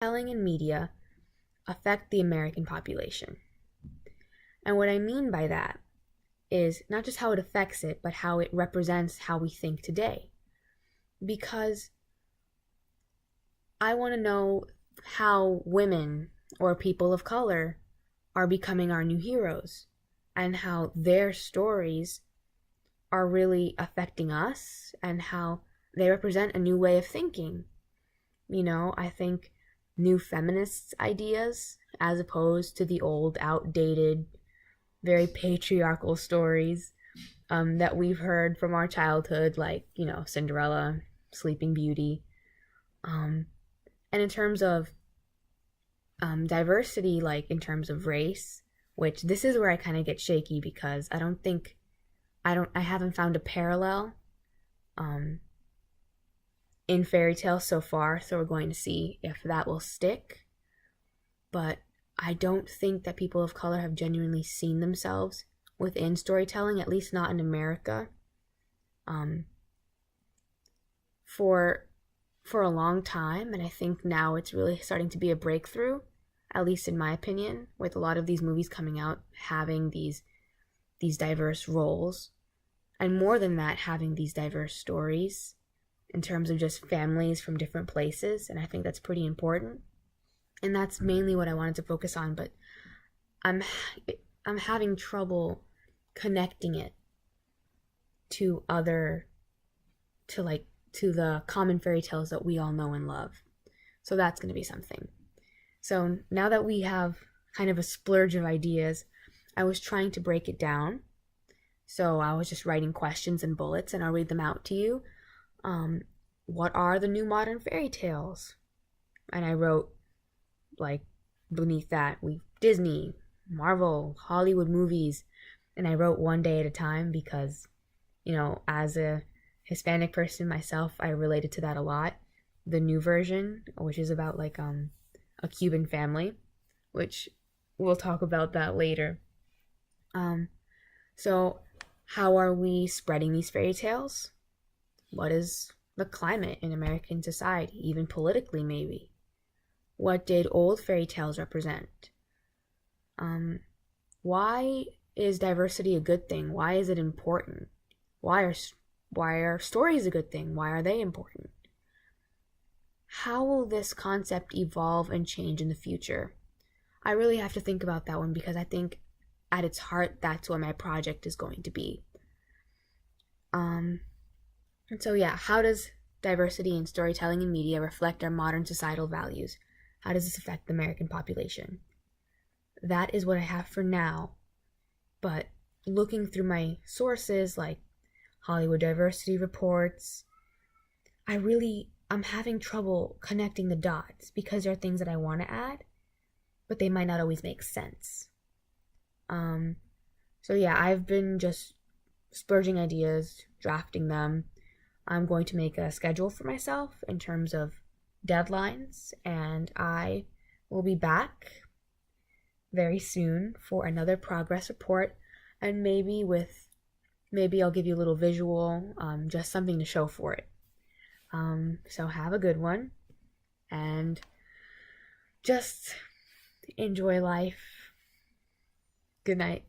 Telling in media affect the American population. And what I mean by that is not just how it affects it, but how it represents how we think today. Because I want to know how women or people of color are becoming our new heroes and how their stories are really affecting us and how they represent a new way of thinking. I think new feminist ideas as opposed to the old, outdated, very patriarchal stories that we've heard from our childhood, like, Cinderella, Sleeping Beauty. Um, and in terms of diversity, like in terms of race, which this is where I kind of get shaky because I haven't found a parallel um, in fairy tales so far, so we're going to see if that will stick. But I don't think that people of color have genuinely seen themselves within storytelling, at least not in America. Um, for for a long time, and I think now it's really starting to be a breakthrough, at least in my opinion, with a lot of these movies coming out having these diverse roles, and more than that, having these diverse stories in terms of just families from different places, and I think that's pretty important. And that's mainly what I wanted to focus on, but I'm I'm having trouble connecting it to other to like to the common fairy tales that we all know and love. So that's going to be something. So now that we have kind of a splurge of ideas, I was trying to break it down. So I was just writing questions and bullets, and I'll read them out to you. Um, what are the new modern fairy tales? And I wrote, like, beneath that, we Disney, Marvel, Hollywood movies, and I wrote one day at a time because, as a Hispanic person myself, I related to that a lot. The new version, which is about like a Cuban family, which we'll talk about that later. Um, so how are we spreading these fairy tales? What is the climate in American society, even politically, maybe? What did old fairy tales represent? Um, why is diversity a good thing? Why is it important? Why are why are stories a good thing? Why are they important? How will this concept evolve and change in the future? I really have to think about that one because I think at its heart that's what my project is going to be. Um, and so yeah, how does diversity in storytelling and media reflect our modern societal values? How does this affect the American population? That is what I have for now. But looking through my sources like Hollywood diversity reports, I'm having trouble connecting the dots because there are things that I want to add, but they might not always make sense. Um, so yeah, I've been just splurging ideas, drafting them. I'm going to make a schedule for myself in terms of deadlines, and I will be back very soon for another progress report, and maybe I'll give you a little visual, just something to show for it. So have a good one, and just enjoy life. Good night.